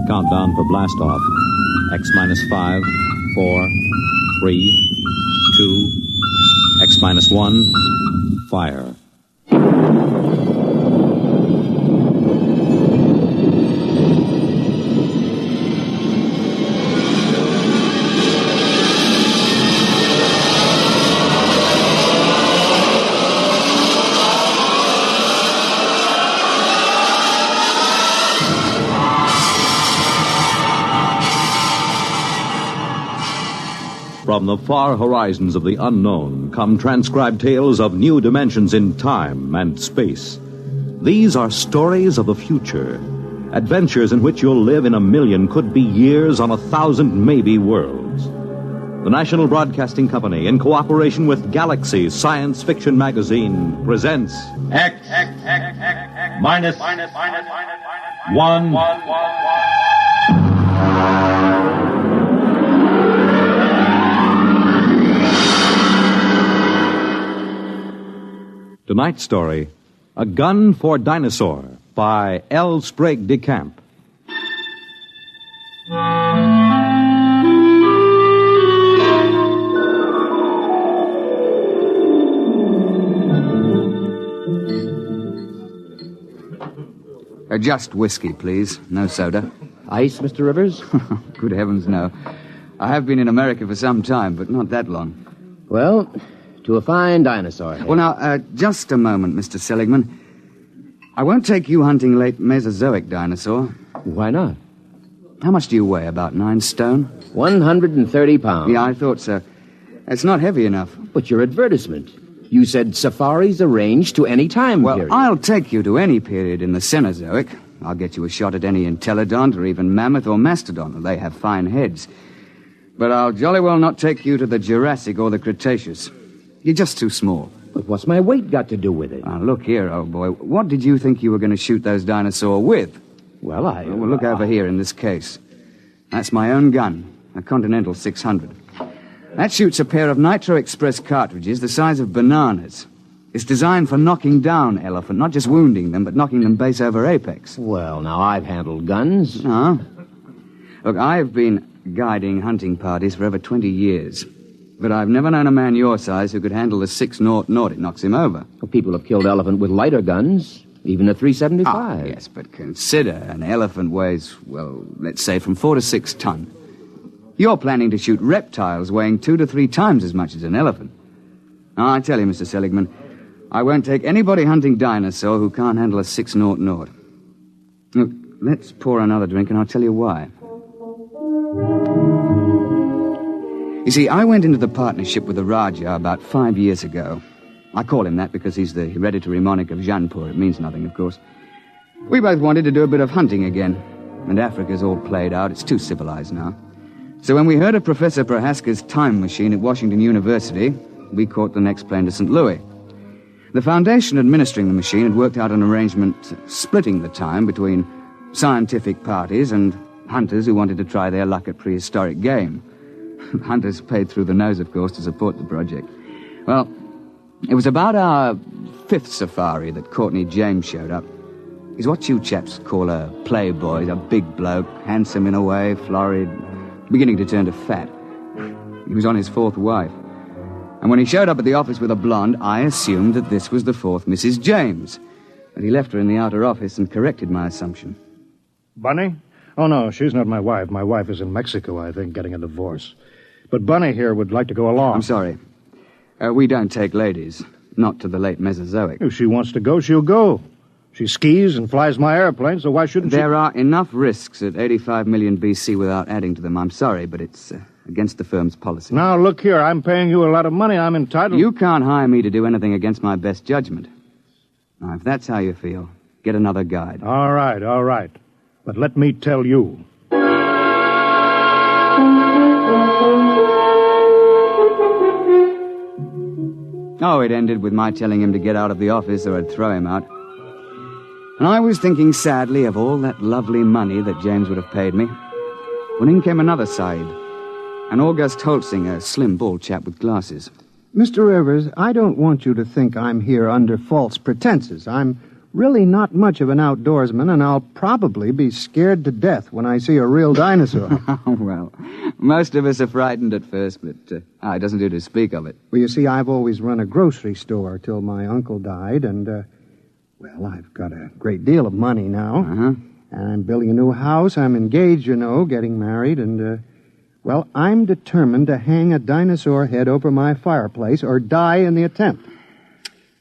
Countdown for blast off. X minus 5, 4, 3, 2, X minus 1, fire. From the far horizons of the unknown come transcribed tales of new dimensions in time and space. These are stories of the future, adventures in which you'll live in a million, could be years, on 1,000 maybe worlds. The National Broadcasting Company, in cooperation with Galaxy Science Fiction Magazine, presents X minus 1. Tonight's story, A Gun for Dinosaur, by L. Sprague de Camp. Just whiskey, please. No soda. Ice, Mr. Rivers? Good heavens, no. I have been in America for some time, but not that long. Well, to a fine dinosaur. Well, now, just a moment, Mr. Seligman. I won't take you hunting late Mesozoic dinosaur. Why not? How much do you weigh? About 9 stone? 130 pounds. Yeah, I thought so. It's not heavy enough. But your advertisement. You said safaris arranged to any time period. Well, I'll take you to any period in the Cenozoic. I'll get you a shot at any entelodont or even mammoth or mastodon. They have fine heads. But I'll jolly well not take you to the Jurassic or the Cretaceous. You're just too small. But what's my weight got to do with it? Now, look here, old boy. What did you think you were going to shoot those dinosaurs with? Well, Well, look over here in this case. That's my own gun, a Continental 600. That shoots a pair of Nitro Express cartridges the size of bananas. It's designed for knocking down elephant, not just wounding them, but knocking them base over apex. Well, now, I've handled guns. No. Look, I've been guiding hunting parties for over 20 years. But I've never known a man your size who could handle the 6-0. It knocks him over. Well, people have killed elephant with lighter guns, even a 375. Yes, but consider an elephant weighs, well, let's say from 4 to 6 ton. You're planning to shoot reptiles weighing 2 to 3 times as much as an elephant. Now, I tell you, Mr. Seligman, I won't take anybody hunting dinosaur who can't handle a 6-0. Look, let's pour another drink and I'll tell you why. You see, I went into the partnership with the Raja about 5 years ago. I call him that because he's the hereditary monarch of Jaipur. It means nothing, of course. We both wanted to do a bit of hunting again. And Africa's all played out. It's too civilized now. So when we heard of Professor Prohaska's time machine at Washington University, we caught the next plane to St. Louis. The foundation administering the machine had worked out an arrangement splitting the time between scientific parties and hunters who wanted to try their luck at prehistoric game. Hunters paid through the nose, of course, to support the project. Well, it was about our 5th safari that Courtney James showed up. He's what you chaps call a playboy. He's a big bloke, handsome in a way, florid, beginning to turn to fat. He was on his 4th wife. And when he showed up at the office with a blonde, I assumed that this was the 4th Mrs. James. But he left her in the outer office and corrected my assumption. Bunny? Oh, no, she's not my wife. My wife is in Mexico, I think, getting a divorce. But Bunny here would like to go along. I'm sorry. We don't take ladies. Not to the late Mesozoic. If she wants to go, she'll go. She skis and flies my airplane, so why shouldn't she? There are enough risks at 85 million BC without adding to them. I'm sorry, but it's against the firm's policy. Now, look here. I'm paying you a lot of money. I'm entitled... You can't hire me to do anything against my best judgment. Now, if that's how you feel, get another guide. All right. But let me tell you. Oh, it ended with my telling him to get out of the office or I'd throw him out. And I was thinking sadly of all that lovely money that James would have paid me, when in came another Sahib, an August Holtzing, a slim, bald chap with glasses. Mr. Rivers, I don't want you to think I'm here under false pretenses. I'm really not much of an outdoorsman, and I'll probably be scared to death when I see a real dinosaur. Well, most of us are frightened at first, but it doesn't do to speak of it. Well, you see, I've always run a grocery store till my uncle died, and, well, I've got a great deal of money now. Uh-huh. And I'm building a new house. I'm engaged, you know, getting married, and, well, I'm determined to hang a dinosaur head over my fireplace or die in the attempt.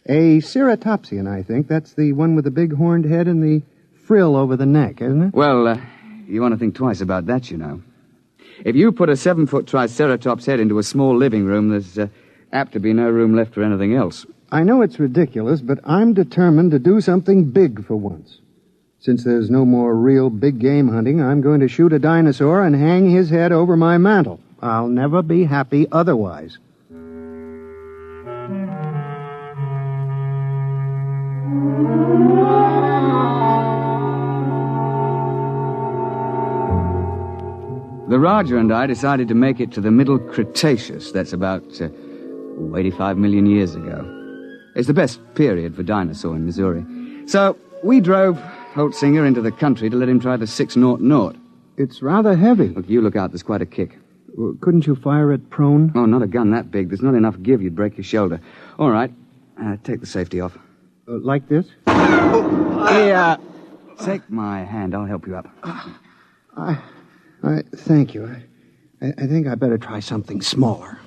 A ceratopsian, I think. That's the one with the big horned head and the frill over the neck, isn't it? Well, you want to think twice about that, you know. If you put a 7-foot Triceratops head into a small living room, there's apt to be no room left for anything else. I know it's ridiculous, but I'm determined to do something big for once. Since there's no more real big game hunting, I'm going to shoot a dinosaur and hang his head over my mantel. I'll never be happy otherwise. The Raja and I decided to make it to the Middle Cretaceous. That's about 85 million years ago. It's the best period for dinosaur in Missouri. So we drove Holtzinger into the country to let him try the 600. It's rather heavy. Look, you look out. There's quite a kick. Couldn't you fire it prone? Oh, not a gun that big. There's not enough give. You'd break your shoulder. All right. Take the safety off. Like this? Yeah. Take my hand. I'll help you up. Thank you. I think I better try something smaller.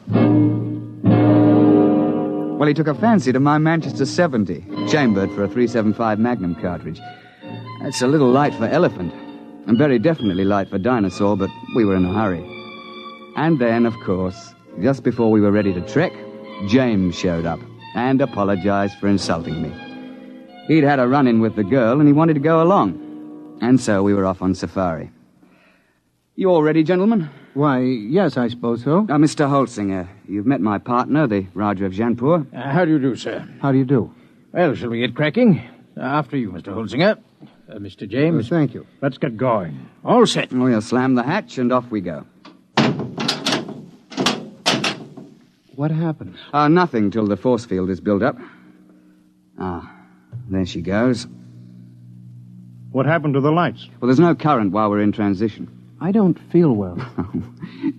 Well, he took a fancy to my Manchester 70, chambered for a .375 Magnum cartridge. That's a little light for elephant, and very definitely light for dinosaur, but we were in a hurry. And then, of course, just before we were ready to trek, James showed up and apologized for insulting me. He'd had a run-in with the girl, and he wanted to go along. And so we were off on safari. You all ready, gentlemen? Why, yes, I suppose so. Mr. Holtzinger, you've met my partner, the Raja of Jaunpur. How do you do, sir? How do you do? Well, shall we get cracking? After you, Mr. Holtzinger. Mr. James. Thank you. Let's get going. All set. We'll slam the hatch and off we go. What happens? Nothing till the force field is built up. There she goes. What happened to the lights? Well, there's no current while we're in transition. I don't feel well.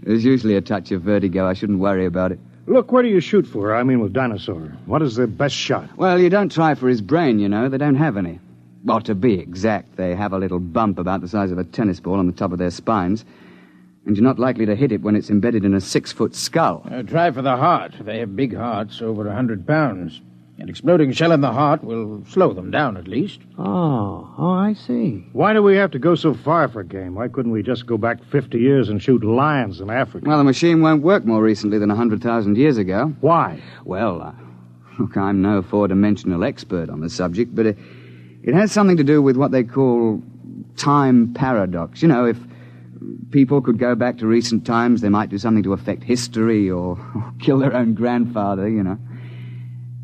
There's usually a touch of vertigo. I shouldn't worry about it. Look, where do you shoot for? I mean with dinosaur. What is the best shot? Well, you don't try for his brain, you know. They don't have any. Well, to be exact, they have a little bump about the size of a tennis ball on the top of their spines. And you're not likely to hit it when it's embedded in a 6-foot skull. Try for the heart. They have big hearts, over 100 pounds. An exploding shell in the heart will slow them down, at least. Oh, I see. Why do we have to go so far for game? Why couldn't we just go back 50 years and shoot lions in Africa? Well, the machine won't work more recently than 100,000 years ago. Why? Well, look, I'm no four-dimensional expert on the subject, but it has something to do with what they call time paradox. You know, if people could go back to recent times, they might do something to affect history or kill their own grandfather, you know.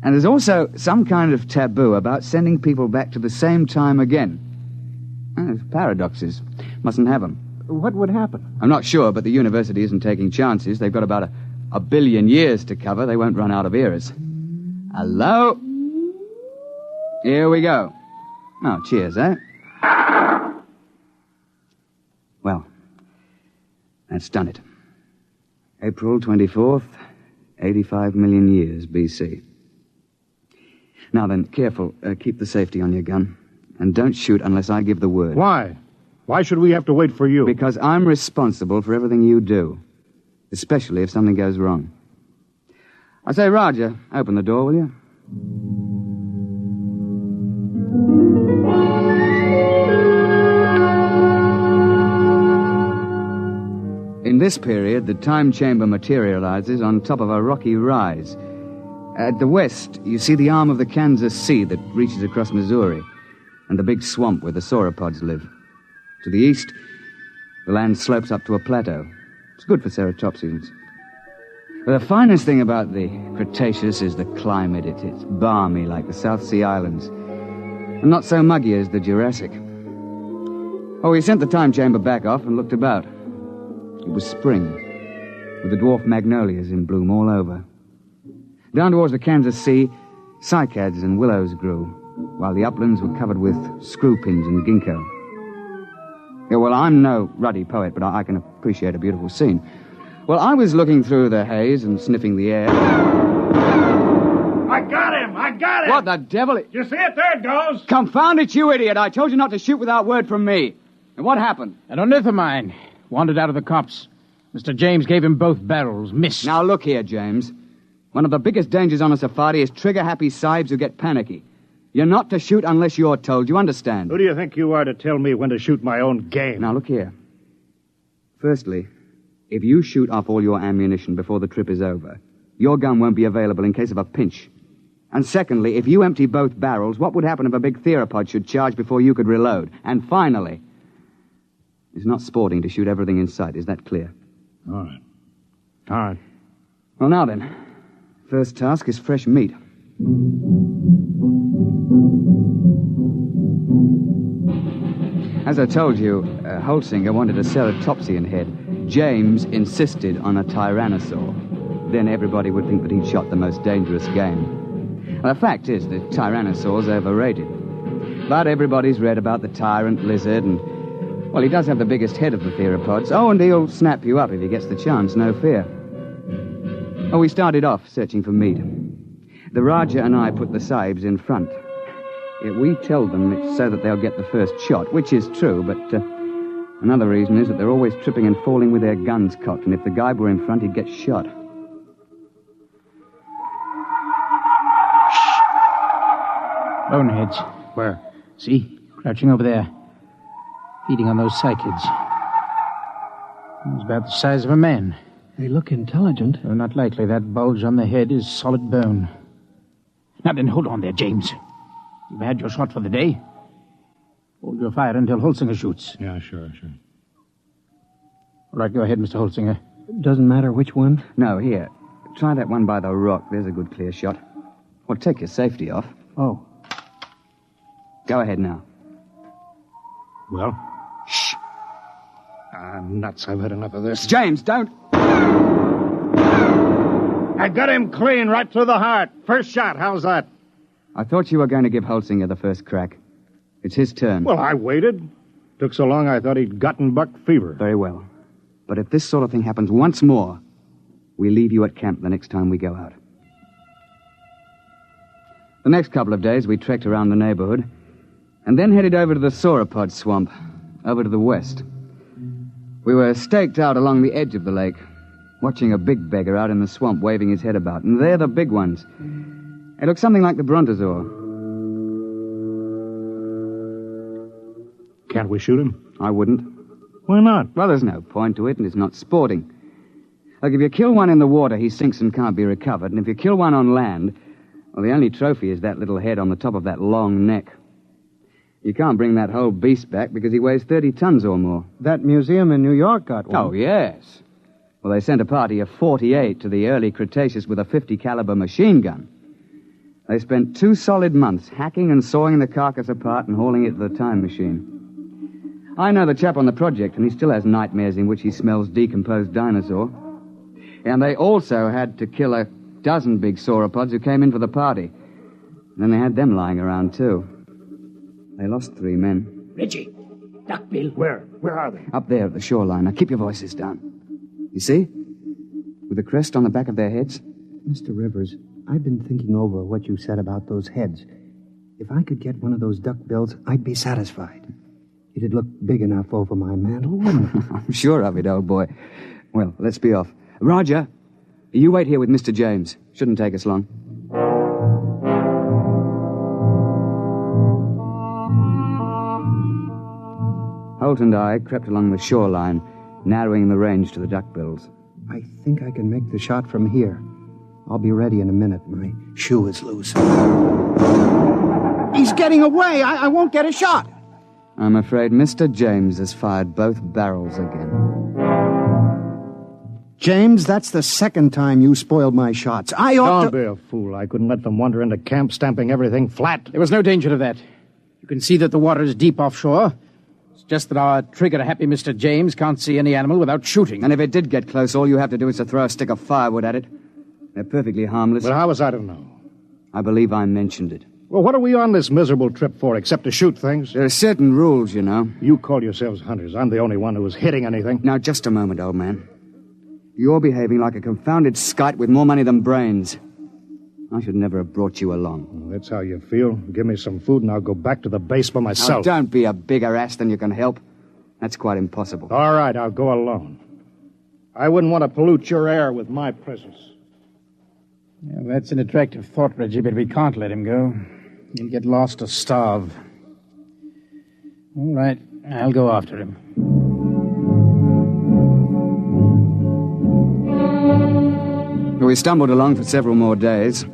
And there's also some kind of taboo about sending people back to the same time again. There's paradoxes. Mustn't have them. What would happen? I'm not sure, but the university isn't taking chances. They've got about a billion years to cover. They won't run out of eras. Hello? Here we go. Oh, cheers, eh? Well, that's done it. April 24th, 85 million years BC. Now then, careful. Keep the safety on your gun. And don't shoot unless I give the word. Why? Why should we have to wait for you? Because I'm responsible for everything you do. Especially if something goes wrong. I say, Roger, open the door, will you? In this period, the time chamber materializes on top of a rocky rise. At the west, you see the arm of the Kansas Sea that reaches across Missouri, and the big swamp where the sauropods live. To the east, the land slopes up to a plateau. It's good for ceratopsians. But the finest thing about the Cretaceous is the climate. It's balmy like the South Sea Islands, and not so muggy as the Jurassic. Oh, we sent the time chamber back off and looked about. It was spring, with the dwarf magnolias in bloom all over. Down towards the Kansas Sea, cycads and willows grew. while the uplands were covered with screw pins and ginkgo. Yeah, well, I'm no ruddy poet, but I can appreciate a beautiful scene. Well, I was looking through the haze and sniffing the air. I got him! What the devil? You see it? There it goes! Confound it, you idiot! I told you not to shoot without word from me. And what happened? An ornithomine wandered out of the copse. Mr. James gave him both barrels. Missed. Now, look here, James. One of the biggest dangers on a safari is trigger-happy sahibs who get panicky. You're not to shoot unless you're told. You understand? Who do you think you are to tell me when to shoot my own game? Now, look here. Firstly, if you shoot off all your ammunition before the trip is over, your gun won't be available in case of a pinch. And secondly, if you empty both barrels, what would happen if a big theropod should charge before you could reload? And finally, it's not sporting to shoot everything in sight. Is that clear? All right. Well, now then. First task is fresh meat. As I told you, Holsinger wanted a ceratopsian head. James insisted on a tyrannosaur. Then everybody would think that he'd shot the most dangerous game. Well, the fact is that tyrannosaur's overrated. But everybody's read about the tyrant lizard, and, well, he does have the biggest head of the theropods. Oh, and he'll snap you up if he gets the chance, no fear. Oh, we started off searching for meat. The Raja and I put the sahibs in front. We tell them it's so that they'll get the first shot, which is true, but another reason is that they're always tripping and falling with their guns cocked, and if the guy were in front, he'd get shot. Boneheads. Where? See? Crouching over there. Feeding on those cycads. It's about the size of a man. They look intelligent. Well, not likely. That bulge on the head is solid bone. Now then, hold on there, James. You've had your shot for the day. Hold your fire until Holsinger shoots. Yeah, sure. All right, go ahead, Mr. Holsinger. Doesn't matter which one. No, here. Try that one by the rock. There's a good clear shot. Well, take your safety off. Oh. Go ahead now. Well? Shh. Nuts. I've had enough of this. James, don't... I got him clean right through the heart. First shot. How's that? I thought you were going to give Holsinger the first crack. It's his turn. Well, I waited. Took so long I thought he'd gotten buck fever. Very well. But if this sort of thing happens once more, we leave you at camp the next time we go out. The next couple of days, we trekked around the neighborhood and then headed over to the sauropod swamp, over to the west. We were staked out along the edge of the lake, watching a big beggar out in the swamp waving his head about, and they're the big ones. They look something like the brontosaur. Can't we shoot him? I wouldn't. Why not? Well, there's no point to it, and it's not sporting. Look, if you kill one in the water, he sinks and can't be recovered, and if you kill one on land, well, the only trophy is that little head on the top of that long neck. You can't bring that whole beast back because he weighs 30 tons or more. That museum in New York got one. Oh, yes. Well, they sent a party of 48 to the early Cretaceous with a 50 caliber machine gun. They spent 2 solid months hacking and sawing the carcass apart and hauling it to the time machine. I know the chap on the project, and he still has nightmares in which he smells decomposed dinosaur. And they also had to kill a dozen big sauropods who came in for the party. And then they had them lying around, too. They lost 3 men. Reggie, Duckbill. Where? Where are they? Up there at the shoreline. Now, keep your voices down. You see? With the crest on the back of their heads. Mr. Rivers, I've been thinking over what you said about those heads. If I could get one of those duckbills, I'd be satisfied. It'd look big enough over my mantle, wouldn't it? I'm sure of it, old boy. Well, let's be off. Roger, you wait here with Mr. James. Shouldn't take us long. Holt and I crept along the shoreline, narrowing the range to the duckbills. I think I can make the shot from here. I'll be ready in a minute. My shoe is loose. He's getting away. I won't get a shot. I'm afraid Mr. James has fired both barrels again. James, that's the second time you spoiled my shots. I ought Don't be a fool. I couldn't let them wander into camp stamping everything flat. There was no danger of that. You can see that the water is deep offshore. It's just that our trigger-happy Mr. James can't see any animal without shooting. And if it did get close, all you have to do is to throw a stick of firewood at it. They're perfectly harmless. Well, how was I to know? I believe I mentioned it. Well, what are we on this miserable trip for, except to shoot things? There are certain rules, you know. You call yourselves hunters. I'm the only one who was hitting anything. Now, just a moment, old man. You're behaving like a confounded skite with more money than brains. I should never have brought you along. Well, that's how you feel. Give me some food and I'll go back to the base by myself. Now, don't be a bigger ass than you can help. That's quite impossible. All right, I'll go alone. I wouldn't want to pollute your air with my presence. Yeah, that's an attractive thought, Reggie, but we can't let him go. He'll get lost or starve. All right, I'll go after him. We stumbled along for several more days.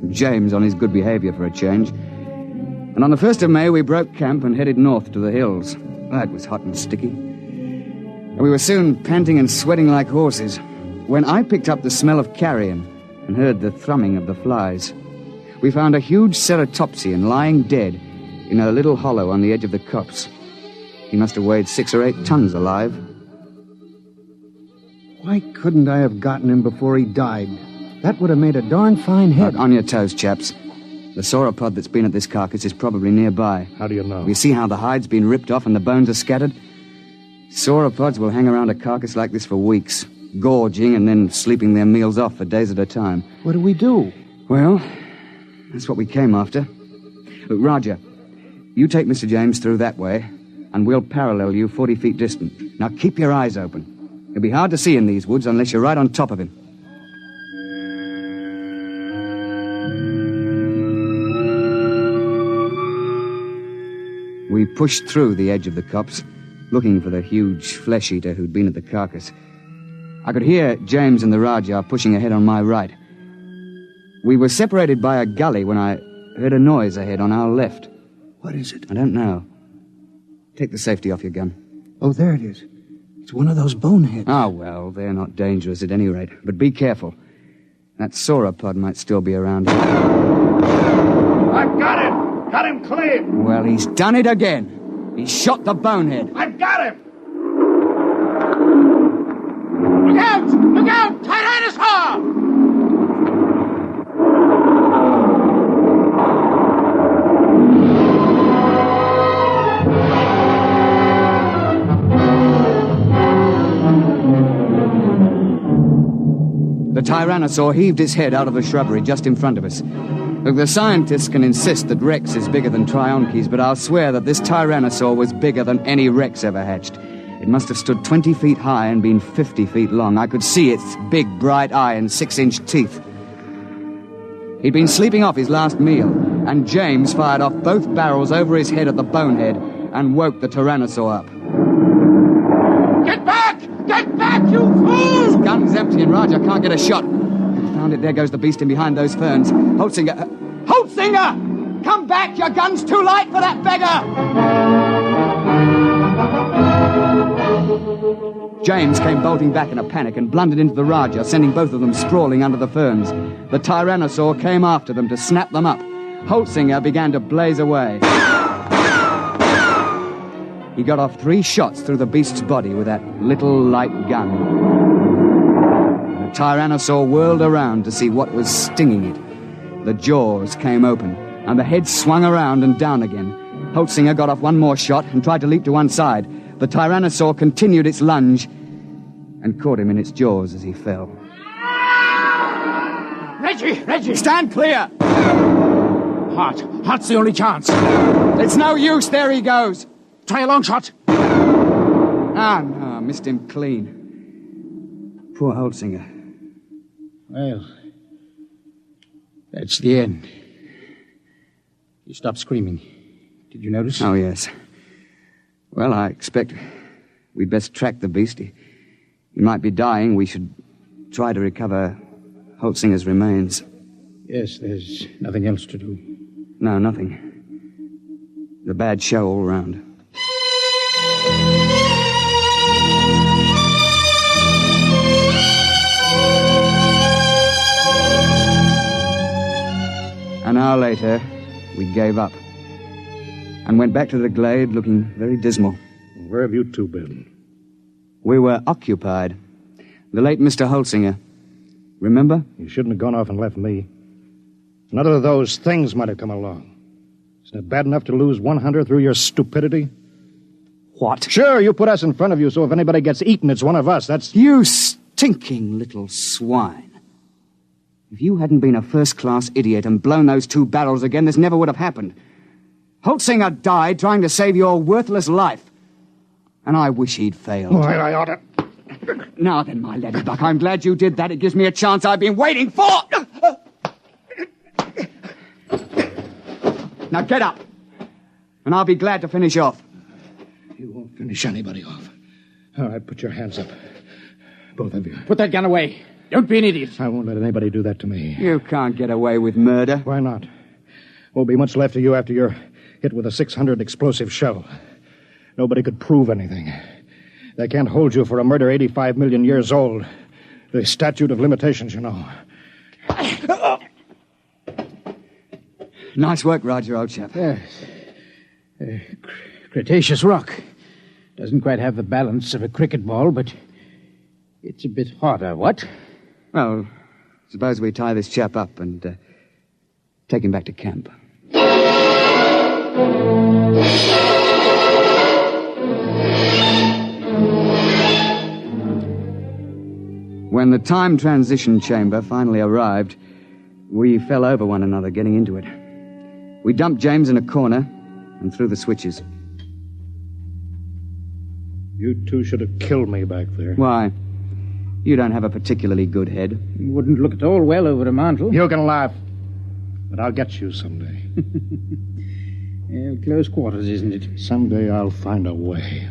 James on his good behavior for a change. And on the 1st of May, we broke camp and headed north to the hills. That was hot and sticky. And we were soon panting and sweating like horses when I picked up the smell of carrion and heard the thrumming of the flies. We found a huge ceratopsian lying dead in a little hollow on the edge of the copse. He must have weighed 6 or 8 tons alive. Why couldn't I have gotten him before he died? That would have made a darn fine head. On your toes, chaps. The sauropod that's been at this carcass is probably nearby. How do you know? You see how the hide's been ripped off and the bones are scattered? Sauropods will hang around a carcass like this for weeks, gorging and then sleeping their meals off for days at a time. What do we do? Well, that's what we came after. Look, Roger, you take Mr. James through that way, and we'll parallel you 40 feet distant. Now keep your eyes open. It'll be hard to see in these woods unless you're right on top of him. We pushed through the edge of the copse, looking for the huge flesh-eater who'd been at the carcass. I could hear James and the Rajah pushing ahead on my right. We were separated by a gully when I heard a noise ahead on our left. What is it? I don't know. Take the safety off your gun. Oh, there it is. It's one of those boneheads. Ah, well, they're not dangerous at any rate. But be careful. That sauropod might still be around here. I've got him! Got him clean! Well, he's done it again. He shot the bonehead. I've got him! Look out! Look out! Tyrannosaur! The Tyrannosaur heaved his head out of the shrubbery just in front of us. Look, the scientists can insist that Rex is bigger than Trionches, but I'll swear that this Tyrannosaur was bigger than any Rex ever hatched. It must have stood 20 feet high and been 50 feet long. I could see its big, bright eye and 6-inch teeth. He'd been sleeping off his last meal, and James fired off both barrels over his head at the bonehead and woke the Tyrannosaur up. Get back! Get back, you fool! His gun's empty and Roger can't get a shot. Found it, there goes the beast in behind those ferns. Holtzinger! Holtzinger! Come back! Your gun's too light for that beggar! James came bolting back in a panic and blundered into the Rajah, sending both of them sprawling under the ferns. The Tyrannosaur came after them to snap them up. Holtzinger began to blaze away. He got off 3 shots through the beast's body with that little light gun. The Tyrannosaur whirled around to see what was stinging it. The jaws came open, and the head swung around and down again. Holtzinger got off 1 more shot and tried to leap to one side. The Tyrannosaur continued its lunge and caught him in its jaws as he fell. Reggie! Stand clear! Heart's the only chance. It's no use, there he goes. Try a long shot. Ah, no, missed him clean. Poor Holtzinger. Well, that's the end. He stopped screaming. Did you notice? Oh, yes. Well, I expect we'd best track the beast. He might be dying. We should try to recover Holtzinger's remains. Yes, there's nothing else to do. No, nothing. The bad show all round. An hour later, we gave up and went back to the glade looking very dismal. Where have you two been? We were occupied. The late Mr. Holtzinger. Remember? You shouldn't have gone off and left me. None of those things might have come along. Isn't it bad enough to lose one hunter through your stupidity? What? Sure, you put us in front of you, so if anybody gets eaten, it's one of us. That's... You stinking little swine. If you hadn't been a first-class idiot and blown those 2 barrels again, this never would have happened. Holtzinger died trying to save your worthless life. And I wish he'd failed. Oh, I ought to... Now then, my laddybuck, I'm glad you did that. It gives me a chance I've been waiting for. Now get up, and I'll be glad to finish off. You won't finish anybody off. All right, put your hands up. Both of you. Put that gun away. Don't be an idiot. I won't let anybody do that to me. You can't get away with murder. Why not? Won't be much left of you after you're hit with a 600 explosive shell. Nobody could prove anything. They can't hold you for a murder 85 million years old. The statute of limitations, you know. Nice work, Roger, old chap. Yes. Cretaceous rock. Doesn't quite have the balance of a cricket ball, but it's a bit harder, what? Well, suppose we tie this chap up and take him back to camp. When the time transition chamber finally arrived, we fell over one another getting into it. We dumped James in a corner and threw the switches. You two should have killed me back there. Why? You don't have a particularly good head. You wouldn't look at all well over a mantle. You can laugh, but I'll get you someday. Close quarters, isn't it? Someday I'll find a way.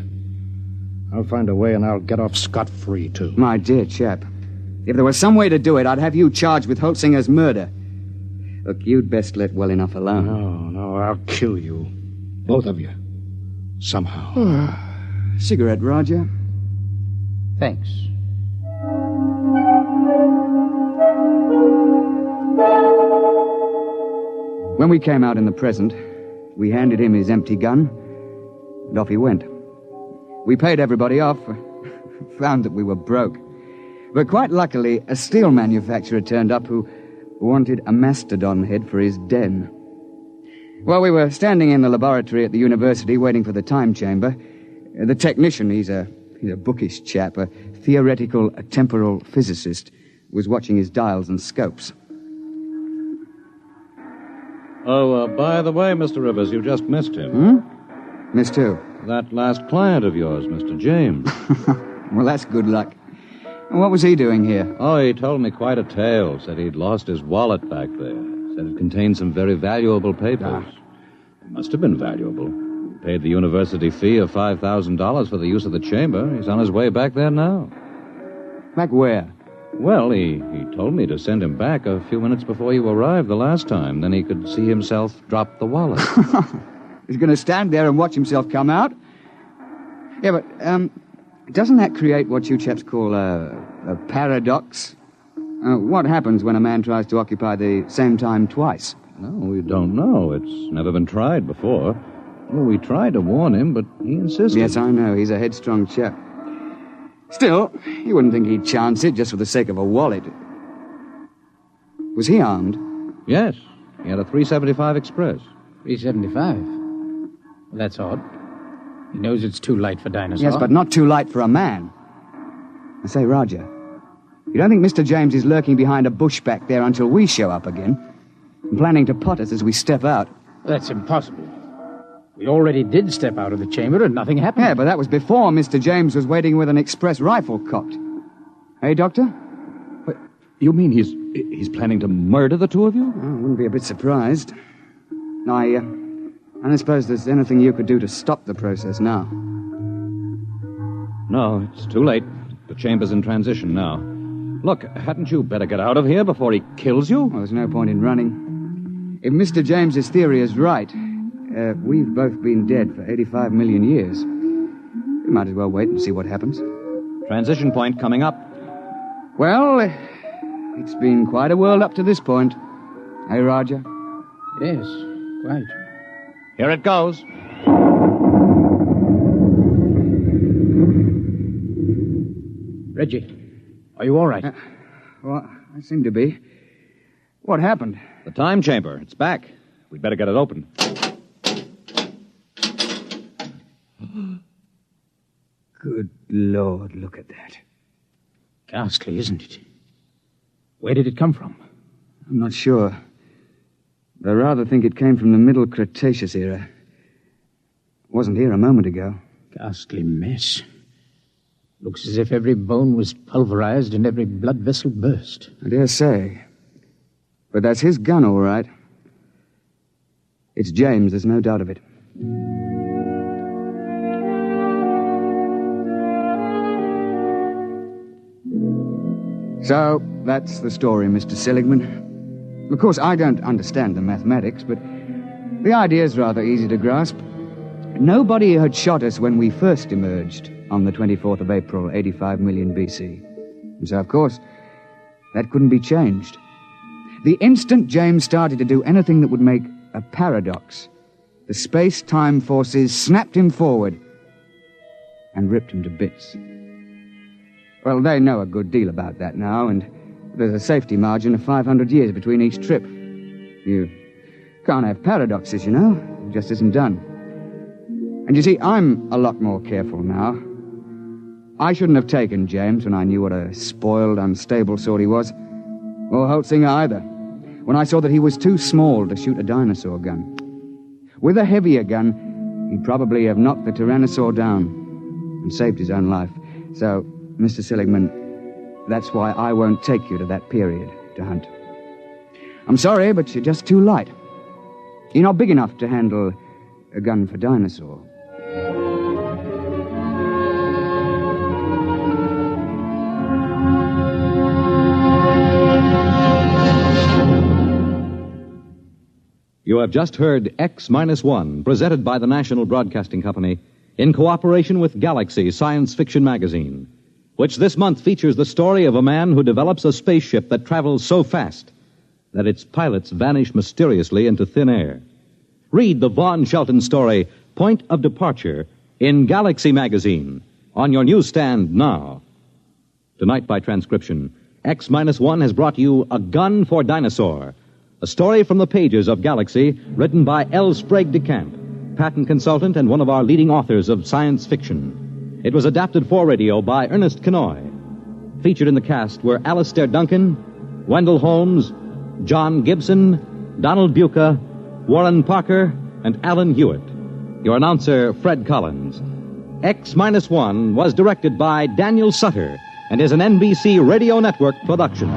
I'll find a way and I'll get off scot-free, too. My dear chap, if there was some way to do it, I'd have you charged with Holtzinger's murder. Look, you'd best let well enough alone. No, I'll kill you. Both of you. Somehow. Cigarette, Roger? Thanks. When we came out in the present, we handed him his empty gun, and off he went. We paid everybody off, found that we were broke. But quite luckily, a steel manufacturer turned up who wanted a mastodon head for his den. While we were standing in the laboratory at the university waiting for the time chamber, the technician, he's a bookish chap, a theoretical temporal physicist, was watching his dials and scopes. Oh, by the way, Mr. Rivers, you just missed him. Missed who? That last client of yours, Mr. James. Well, that's good luck. And what was he doing here? Oh, he told me quite a tale. Said he'd lost his wallet back there. Said it contained some very valuable papers. It must have been valuable. Paid the university fee of $5,000 for the use of the chamber. He's on his way back there now. Back where? Well, he told me to send him back a few minutes before you arrived the last time. Then he could see himself drop the wallet. He's going to stand there and watch himself come out? Yeah, but, doesn't that create what you chaps call a paradox? What happens when a man tries to occupy the same time twice? No, we don't know. It's never been tried before. Well, we tried to warn him, but he insisted. Yes, I know. He's a headstrong chap. Still, you wouldn't think he'd chance it just for the sake of a wallet. Was he armed? Yes. He had a 375 Express. 375? Well, that's odd. He knows it's too light for Dinosaur. Yes, but not too light for a man. I say, Roger, you don't think Mr. James is lurking behind a bush back there until we show up again? And planning to pot us as we step out? That's impossible. We already did step out of the chamber and nothing happened. Yeah, but that was before Mr. James was waiting with an express rifle cocked. Hey, Doctor? What, you mean he's planning to murder the two of you? I wouldn't be a bit surprised. I don't suppose there's anything you could do to stop the process now. No, it's too late. The chamber's in transition now. Look, hadn't you better get out of here before he kills you? Well, there's no point in running. If Mr. James's theory is right, we've both been dead for 85 million years. We might as well wait and see what happens. Transition point coming up. Well, it's been quite a world up to this point. Hey, Roger? Yes, quite. Here it goes. Reggie, are you all right? Well, I seem to be. What happened? The time chamber. It's back. We'd better get it open. Good Lord, look at that. Ghastly, isn't it? Where did it come from? I'm not sure. But I rather think it came from the Middle Cretaceous era. It wasn't here a moment ago. Ghastly mess. Looks as if every bone was pulverized and every blood vessel burst. I dare say. But that's his gun, all right. It's James, there's no doubt of it. So, that's the story, Mr. Seligman. Of course, I don't understand the mathematics, but the idea's rather easy to grasp. Nobody had shot us when we first emerged on the 24th of April, 85 million BC. And so, of course, that couldn't be changed. The instant James started to do anything that would make a paradox, the space-time forces snapped him forward and ripped him to bits. Well, they know a good deal about that now, and there's a safety margin of 500 years between each trip. You can't have paradoxes, you know. It just isn't done. And you see, I'm a lot more careful now. I shouldn't have taken James when I knew what a spoiled, unstable sort he was. Or Holtzinger either. When I saw that he was too small to shoot a dinosaur gun. With a heavier gun, he'd probably have knocked the Tyrannosaur down and saved his own life. So, Mr. Seligman, that's why I won't take you to that period to hunt. I'm sorry, but you're just too light. You're not big enough to handle a gun for dinosaur. You have just heard X-1, presented by the National Broadcasting Company in cooperation with Galaxy Science Fiction Magazine, which this month features the story of a man who develops a spaceship that travels so fast that its pilots vanish mysteriously into thin air. Read the Vaughn Shelton story, Point of Departure, in Galaxy Magazine, on your newsstand now. Tonight, by transcription, X-1 has brought you A Gun for Dinosaur, a story from the pages of Galaxy, written by L. Sprague de Camp, patent consultant and one of our leading authors of science fiction. It was adapted for radio by Ernest Kenoy. Featured in the cast were Alastair Duncan, Wendell Holmes, John Gibson, Donald Buca, Warren Parker, and Alan Hewitt. Your announcer, Fred Collins. X-1 was directed by Daniel Sutter and is an NBC Radio Network production.